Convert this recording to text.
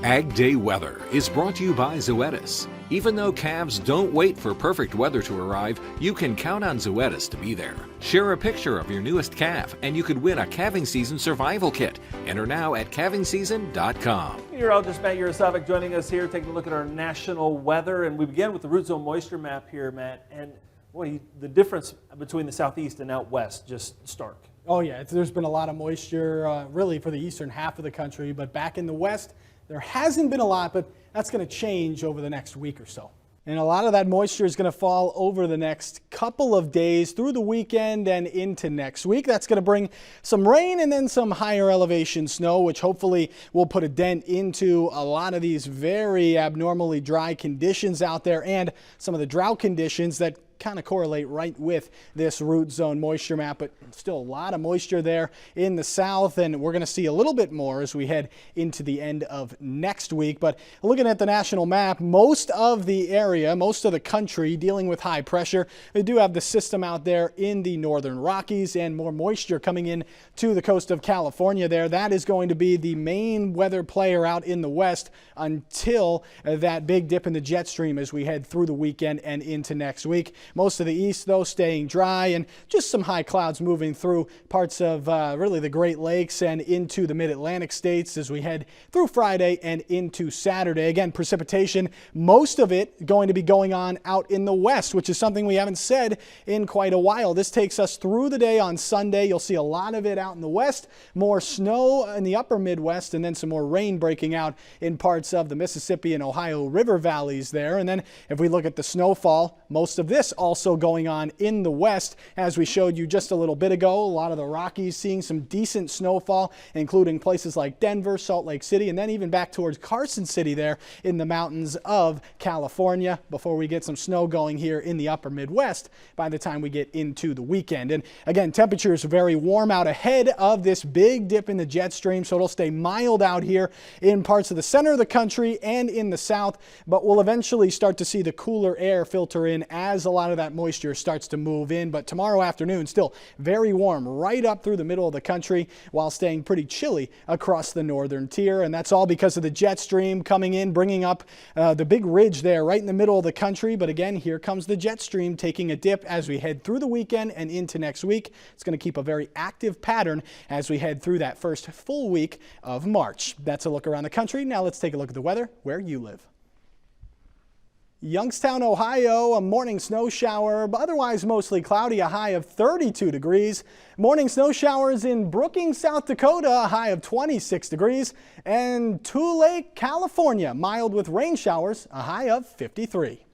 AgDay Weather is brought to you by Zoetis. Even though calves don't wait for perfect weather to arrive, you can count on Zoetis to be there. Share a picture of your newest calf and you could win a calving season survival kit. Enter now at calvingseason.com. Meteorologist Matt Yurosavik joining us here, taking a look at our national weather. And we begin with the root zone moisture map here, Matt. And boy, the difference between the southeast and out west just stark. Oh yeah, there's been a lot of moisture really for the eastern half of the country, but back in the west, there hasn't been a lot, but that's going to change over the next week or so. And a lot of that moisture is going to fall over the next couple of days through the weekend and into next week. That's going to bring some rain and then some higher elevation snow, which hopefully will put a dent into a lot of these very abnormally dry conditions out there and some of the drought conditions that kind of correlate right with this root zone moisture map, but still a lot of moisture there in the south, and we're going to see a little bit more as we head into the end of next week. But looking at the national map, most of the area, most of the country dealing with high pressure. They do have the system out there in the northern Rockies and more moisture coming in to the coast of California there. That is going to be the main weather player out in the west until that big dip in the jet stream as we head through the weekend and into next week. Most of the east, though, staying dry and just some high clouds moving through parts of really the Great Lakes and into the mid-Atlantic states as we head through Friday and into Saturday. Again, precipitation, most of it going to be going on out in the west, which is something we haven't said in quite a while. This takes us through the day on Sunday. You'll see a lot of it out in the west, more snow in the upper Midwest, and then some more rain breaking out in parts of the Mississippi and Ohio River valleys there. And then if we look at the snowfall, most of this also going on in the west, as we showed you just a little bit ago. A lot of the Rockies seeing some decent snowfall, including places like Denver, Salt Lake City, and then even back towards Carson City there in the mountains of California before we get some snow going here in the upper Midwest by the time we get into the weekend. And again, temperatures very warm out ahead of this big dip in the jet stream, so it'll stay mild out here in parts of the center of the country and in the south, but we'll eventually start to see the cooler air filter in as a lot of that moisture starts to move in. But tomorrow afternoon, still very warm right up through the middle of the country while staying pretty chilly across the northern tier. And that's all because of the jet stream coming in, bringing up the big ridge there right in the middle of the country. But again, here comes the jet stream taking a dip as we head through the weekend and into next week. It's going to keep a very active pattern as we head through that first full week of March. That's a look around the country. Now let's take a look at the weather where you live. Youngstown, Ohio, a morning snow shower, but otherwise mostly cloudy, a high of 32 degrees. Morning snow showers in Brookings, South Dakota, a high of 26 degrees. And Tule Lake, California, mild with rain showers, a high of 53.